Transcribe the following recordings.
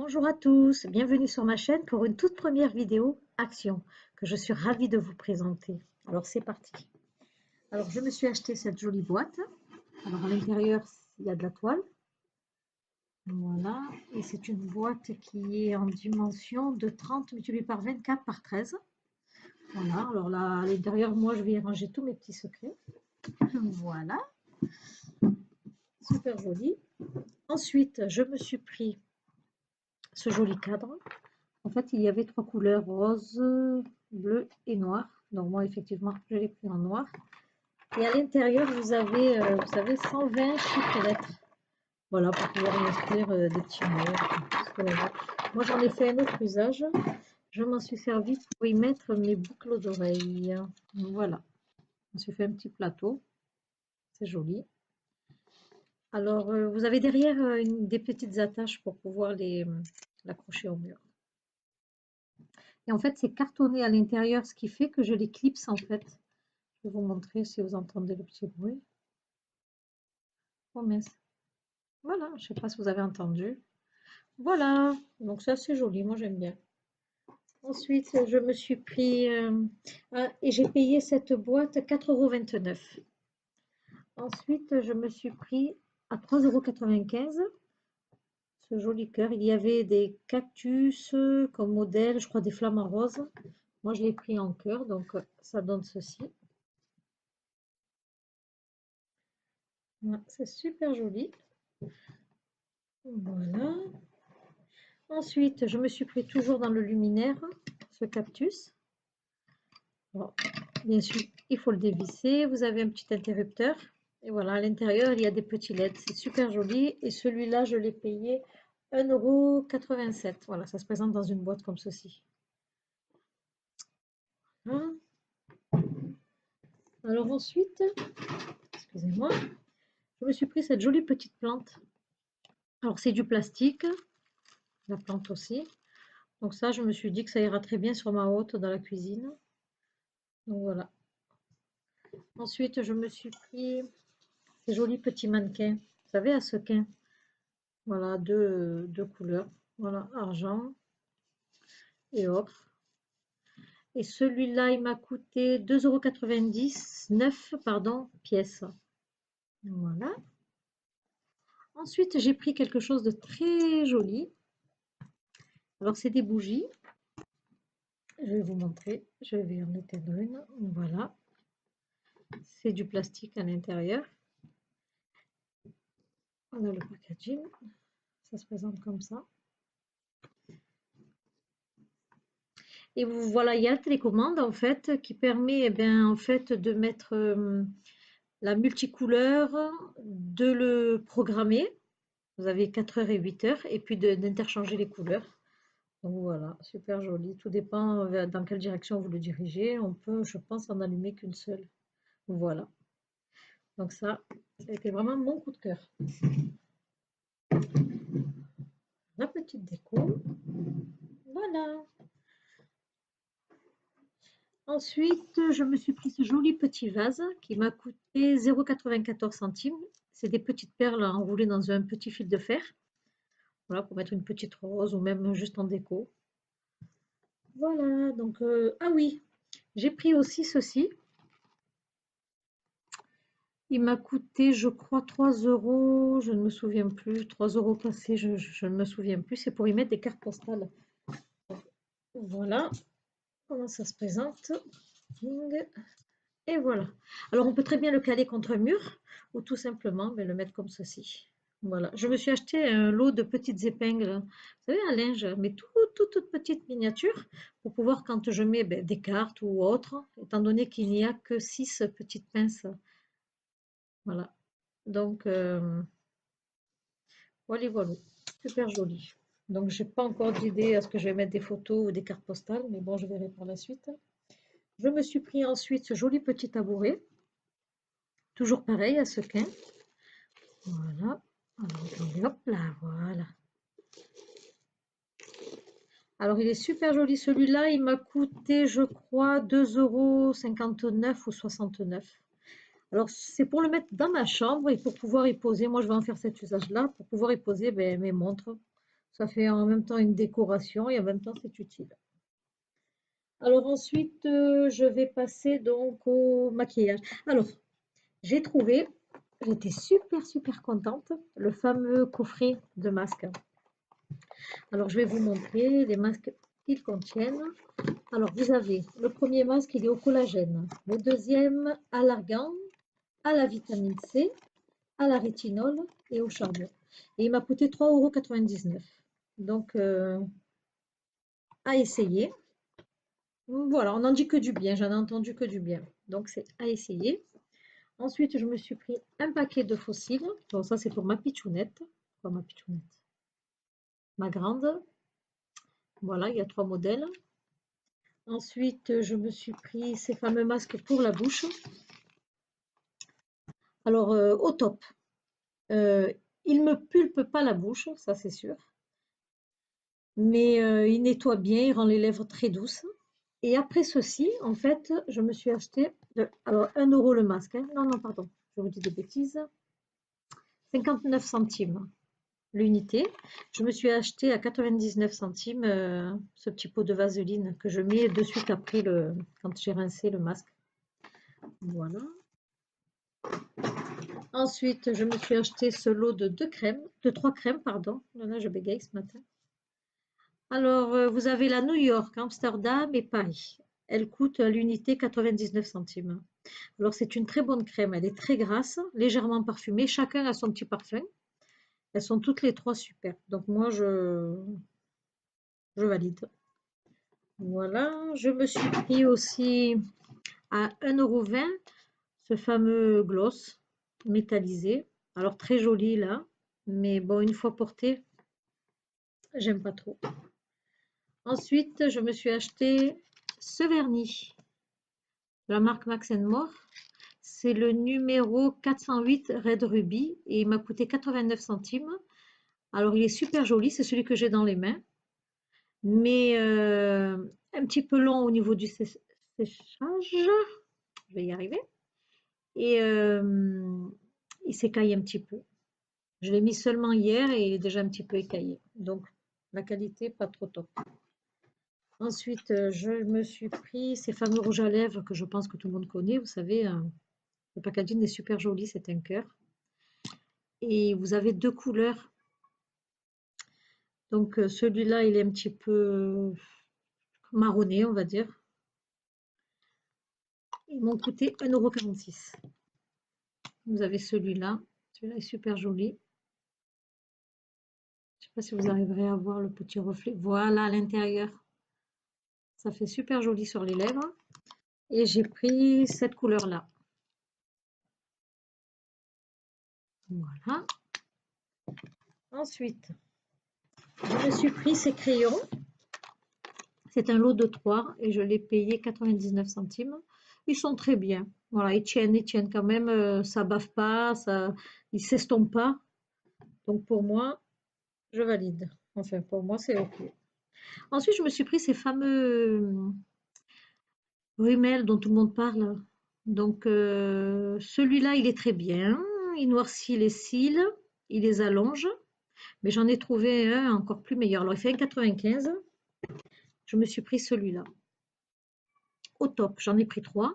Bonjour à tous, bienvenue sur ma chaîne pour une toute première vidéo action que je suis ravie de vous présenter. Alors c'est parti. Alors je me suis acheté cette jolie boîte. Alors à l'intérieur il y a de la toile. Voilà, et c'est une boîte qui est en dimension de 30 multiplié par 24 par 13. Voilà, alors là à l'intérieur moi je vais y ranger tous mes petits secrets. Voilà, super joli. Ensuite je me suis pris ce joli cadre. En fait, il y avait trois couleurs, rose, bleu et noir. Donc moi, effectivement, je l'ai pris en noir. Et à l'intérieur, vous avez, vous savez, 120 chiffres et lettres. Voilà, pour pouvoir y inscrire des petits mots. Moi, j'en ai fait un autre usage. Je m'en suis servi pour y mettre mes boucles d'oreilles. Voilà. Je me suis fait un petit plateau. C'est joli. Alors, vous avez derrière des petites attaches pour pouvoir l'accrocher au mur. Et en fait, c'est cartonné à l'intérieur, ce qui fait que je les clipse en fait. Je vais vous montrer si vous entendez le petit bruit. Oh mince. Voilà, je ne sais pas si vous avez entendu. Voilà, donc ça c'est joli, moi j'aime bien. Ensuite, je me suis pris et j'ai payé cette boîte 4,29 €. Ensuite, je me suis pris à 3,95 € ce joli cœur. Il y avait des cactus comme modèle, je crois des flamants roses. Moi je l'ai pris en cœur, donc ça donne ceci. C'est super joli. Voilà. Ensuite, je me suis pris toujours dans le luminaire, ce cactus. Bon, bien sûr, il faut le dévisser. Vous avez un petit interrupteur. Et voilà, à l'intérieur, il y a des petits LED. C'est super joli. Et celui-là, je l'ai payé 1,87 €. Voilà, ça se présente dans une boîte comme ceci. Voilà. Alors ensuite, excusez-moi, je me suis pris cette jolie petite plante. Alors, c'est du plastique. La plante aussi. Donc ça, je me suis dit que ça ira très bien sur ma haute dans la cuisine. Donc voilà. Ensuite, je me suis pris ces jolis petits mannequins. Vous savez, à sequin. Voilà, deux couleurs. Voilà, argent et ocre. Et celui-là, il m'a coûté 2,99 €, pardon, pièce. Voilà. Ensuite, j'ai pris quelque chose de très joli. Alors, c'est des bougies. Je vais vous montrer. Je vais en éteindre une. Voilà. C'est du plastique à l'intérieur. On a le packaging. Ça se présente comme ça. Et voilà, il y a la télécommande en fait qui permet en fait de mettre la multicouleur, de le programmer. Vous avez 4 heures et 8 heures et puis d'interchanger les couleurs. Donc voilà, super joli. Tout dépend dans quelle direction vous le dirigez. On peut, je pense, en allumer qu'une seule. Voilà. Donc ça a été vraiment mon coup de cœur. La petite déco. Voilà. Ensuite, je me suis pris ce joli petit vase qui m'a coûté 0,94 €. C'est des petites perles enroulées dans un petit fil de fer. Voilà, pour mettre une petite rose ou même juste en déco. Voilà, donc, ah oui, j'ai pris aussi ceci. Il m'a coûté, je crois, 3 €, je ne me souviens plus, 3 € passés, je ne me souviens plus. C'est pour y mettre des cartes postales. Voilà comment ça se présente. Et voilà. Alors, on peut très bien le caler contre un mur ou tout simplement le mettre comme ceci. Voilà. Je me suis acheté un lot de petites épingles, vous savez, à linge, mais toutes petites miniatures pour pouvoir, quand je mets des cartes ou autres, étant donné qu'il n'y a que 6 petites pinces. Voilà. Donc, voilà, voilà. Super joli. Donc, je n'ai pas encore d'idée à ce que je vais mettre des photos ou des cartes postales, mais bon, je verrai par la suite. Je me suis pris ensuite ce joli petit tabouret. Toujours pareil à sequin. Voilà. Alors, attendez, hop là, voilà. Alors, il est super joli celui-là. Il m'a coûté, je crois, 2,59 € ou 69. Alors, c'est pour le mettre dans ma chambre et pour pouvoir y poser. Moi, je vais en faire cet usage-là pour pouvoir y poser mes montres. Ça fait en même temps une décoration et en même temps c'est utile. Alors ensuite, je vais passer donc au maquillage. Alors, j'ai trouvé, j'étais super contente, le fameux coffret de masques. Alors, je vais vous montrer les masques qu'ils contiennent. Alors, vous avez le premier masque, il est au collagène. Le deuxième, à l'argan, à la vitamine C, à la rétinol et au charbon. Et il m'a coûté 3,99 €. Donc, à essayer. Voilà, on n'en dit que du bien, j'en ai entendu que du bien. Donc, c'est à essayer. Ensuite, je me suis pris un paquet de fossiles. Bon, ça, c'est pour ma pitchounette. Quoi, ma pitchounette? Ma grande. Voilà, il y a 3 modèles. Ensuite, je me suis pris ces fameux masques pour la bouche. Alors, au top. Il ne me pulpe pas la bouche, ça c'est sûr. Mais il nettoie bien, il rend les lèvres très douces. Et après ceci, en fait, je me suis acheté, alors 1 € le masque, hein. Non, pardon, je vous dis des bêtises. 59 centimes l'unité. Je me suis acheté à 99 centimes ce petit pot de vaseline que je mets de suite après quand j'ai rincé le masque. Voilà. Ensuite, je me suis acheté ce lot de 3 crèmes, pardon. Là, je bégaye ce matin. Alors, vous avez la New York, Amsterdam et Paris. Elle coûte à l'unité 99 centimes. Alors, c'est une très bonne crème. Elle est très grasse, légèrement parfumée. Chacun a son petit parfum. Elles sont toutes les 3 super. Donc, moi, je valide. Voilà. Je me suis pris aussi à 1,20 € ce fameux gloss métallisé. Alors, très joli là. Mais bon, une fois porté, j'aime pas trop. Ensuite, je me suis acheté ce vernis de la marque Max More. C'est le numéro 408 Red Ruby et il m'a coûté 89 centimes. Alors, il est super joli, c'est celui que j'ai dans les mains, mais un petit peu long au niveau du séchage. Je vais y arriver. Et il s'écaille un petit peu. Je l'ai mis seulement hier et il est déjà un petit peu écaillé. Donc, la qualité, pas trop top. Ensuite, je me suis pris ces fameux rouges à lèvres que je pense que tout le monde connaît. Vous savez, le packaging est super joli, c'est un cœur. Et vous avez 2 couleurs. Donc, celui-là, il est un petit peu marronné, on va dire. Ils m'ont coûté 1,46 €. Vous avez celui-là. Celui-là est super joli. Je ne sais pas si vous arriverez à voir le petit reflet. Voilà, à l'intérieur. Ça fait super joli sur les lèvres. Et j'ai pris cette couleur-là. Voilà. Ensuite, je me suis pris ces crayons. C'est un lot de 3 et je l'ai payé 99 centimes. Ils sont très bien. Voilà, ils tiennent quand même. Ça bave pas, ils s'estompent pas. Donc pour moi, je valide. Enfin, pour moi, c'est OK. Ensuite, je me suis pris ces fameux rímel dont tout le monde parle. Donc, celui-là, il est très bien. Il noircit les cils, il les allonge. Mais j'en ai trouvé un encore plus meilleur. Alors, il fait 1,95 €. Je me suis pris celui-là. Au top, j'en ai pris 3.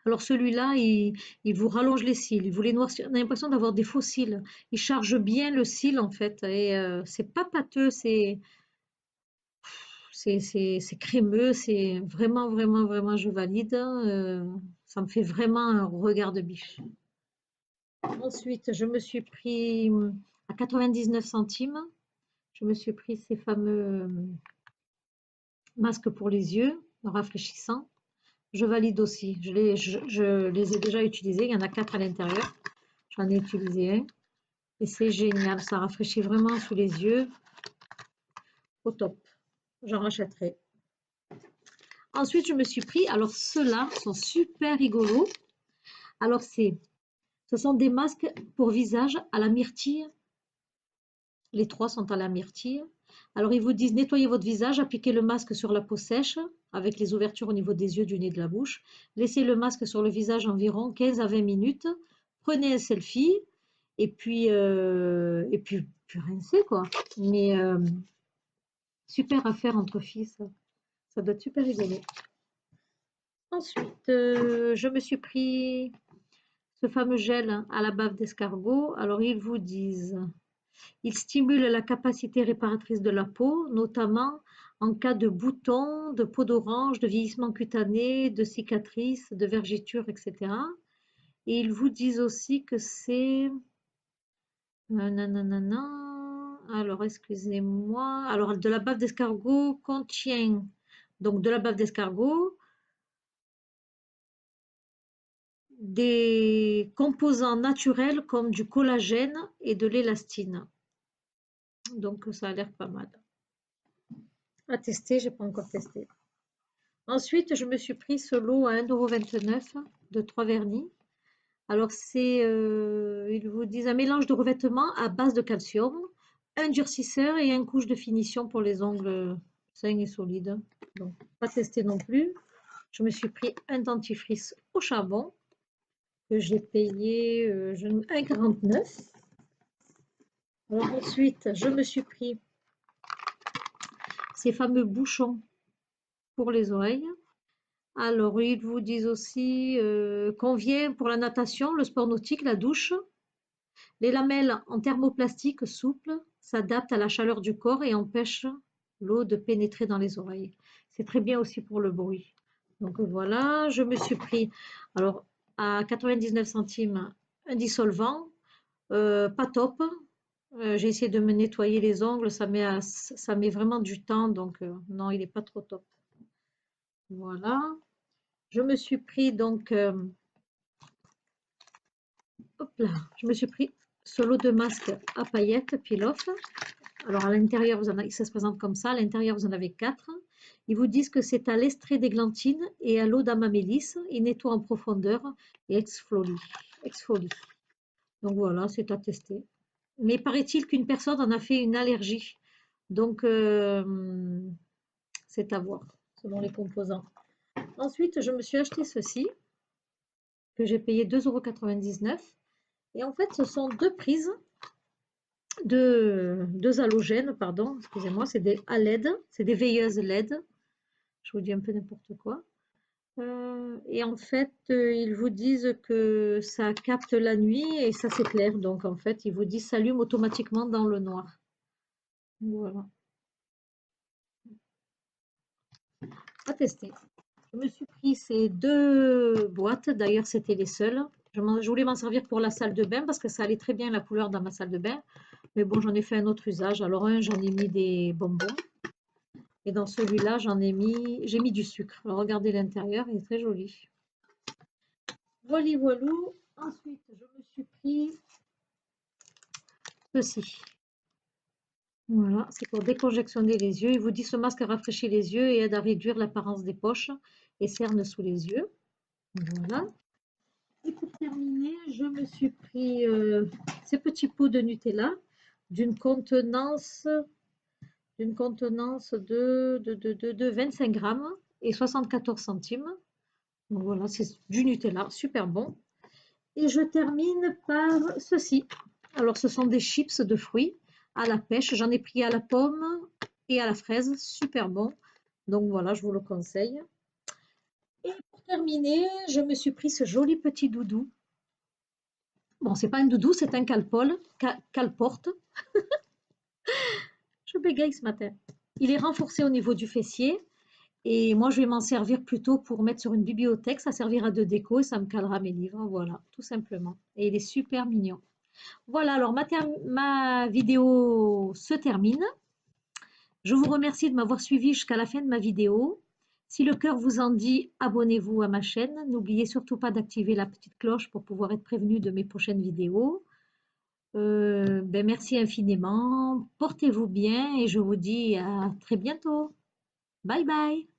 Alors celui-là, il vous rallonge les cils, il vous les noircit. On a l'impression d'avoir des faux cils. Il charge bien le cil en fait. Et c'est pas pâteux, c'est crémeux, c'est vraiment, je valide. Ça me fait vraiment un regard de biche. Ensuite, je me suis pris à 99 centimes. Je me suis pris ces fameux masques pour les yeux, rafraîchissants. Je valide aussi. Je les ai déjà utilisés. Il y en a 4 à l'intérieur. J'en ai utilisé un. Et c'est génial. Ça rafraîchit vraiment sous les yeux. Au top. J'en rachèterai. Ensuite, je me suis pris. Alors, ceux-là sont super rigolos. Alors, ce sont des masques pour visage à la myrtille. Les 3 sont à la myrtille. Alors, ils vous disent nettoyez votre visage, appliquez le masque sur la peau sèche, avec les ouvertures au niveau des yeux, du nez, de la bouche. Laissez le masque sur le visage environ 15 à 20 minutes. Prenez un selfie Et puis plus rien ne sait quoi. Mais super à faire entre filles, ça doit être super rigolo. Ensuite, je me suis pris ce fameux gel à la bave d'escargot. Alors ils vous disent, il stimule la capacité réparatrice de la peau, notamment en cas de boutons, de peau d'orange, de vieillissement cutané, de cicatrices, de vergetures, etc. Et ils vous disent aussi que c'est... nanana. Alors, excusez-moi. Alors, de la bave d'escargot contient... Donc, de la bave d'escargot, des composants naturels comme du collagène et de l'élastine. Donc, ça a l'air pas mal. À tester, j'ai pas encore testé. Ensuite, je me suis pris ce lot à 1,29 € de 3 vernis. Alors, c'est, ils vous disent un mélange de revêtement à base de calcium, un durcisseur et une couche de finition pour les ongles sains et solides. Donc, pas testé non plus. Je me suis pris un dentifrice au charbon que j'ai payé 1,49 €. Alors ensuite, je me suis pris ces fameux bouchons pour les oreilles. Alors, ils vous disent aussi convient pour la natation, le sport nautique, la douche. Les lamelles en thermoplastique souple s'adaptent à la chaleur du corps et empêchent l'eau de pénétrer dans les oreilles. C'est très bien aussi pour le bruit. Donc voilà, je me suis pris alors à 99 centimes un dissolvant, pas top. J'ai essayé de me nettoyer les ongles, ça met vraiment du temps, donc non, il n'est pas trop top. Voilà. Je me suis pris donc, hop là, je me suis pris ce lot de masques à paillettes Peel-Off. Alors à l'intérieur, ça se présente comme ça. À l'intérieur, vous en avez 4. Ils vous disent que c'est à l'estrée d'églantine et à l'eau d'amamélis. Il nettoie en profondeur et exfolie. Donc voilà, c'est à tester. Mais paraît-il qu'une personne en a fait une allergie. Donc c'est à voir selon les composants. Ensuite, je me suis acheté ceci que j'ai payé 2,99 €. Et en fait, ce sont deux prises, deux halogènes, pardon, excusez-moi, c'est des LED, c'est des veilleuses LED. Je vous dis un peu n'importe quoi. Et en fait, ils vous disent que ça capte la nuit et ça s'éclaire. Donc en fait, ils vous disent s'allume automatiquement dans le noir. Voilà, à tester. Je me suis pris ces deux boîtes, d'ailleurs c'était les seules. Je voulais m'en servir pour la salle de bain parce que ça allait très bien la couleur dans ma salle de bain. Mais bon, j'en ai fait un autre usage. Alors j'en ai mis des bonbons. Et dans celui-là, j'ai mis du sucre. Alors, regardez l'intérieur, il est très joli. Voilà, voilou. Ensuite, je me suis pris ceci. Voilà, c'est pour déconjectionner les yeux. Il vous dit ce masque rafraîchit les yeux et aide à réduire l'apparence des poches et cernes sous les yeux. Voilà. Et pour terminer, je me suis pris ces petits pots de Nutella d'une contenance de 25 grammes et 74 centimes. Donc voilà, c'est du Nutella, super bon. Et je termine par ceci. Alors, ce sont des chips de fruits à la pêche. J'en ai pris à la pomme et à la fraise, super bon. Donc voilà, je vous le conseille. Et pour terminer, je me suis pris ce joli petit doudou. Bon, c'est pas un doudou, c'est un calporte. Je bégaye ce matin. Il est renforcé au niveau du fessier. Et moi, je vais m'en servir plutôt pour mettre sur une bibliothèque. Ça servira de déco et ça me calera mes livres. Voilà, tout simplement. Et il est super mignon. Voilà, alors ma vidéo se termine. Je vous remercie de m'avoir suivi jusqu'à la fin de ma vidéo. Si le cœur vous en dit, abonnez-vous à ma chaîne. N'oubliez surtout pas d'activer la petite cloche pour pouvoir être prévenu de mes prochaines vidéos. Merci infiniment. Portez-vous bien et je vous dis à très bientôt. Bye bye.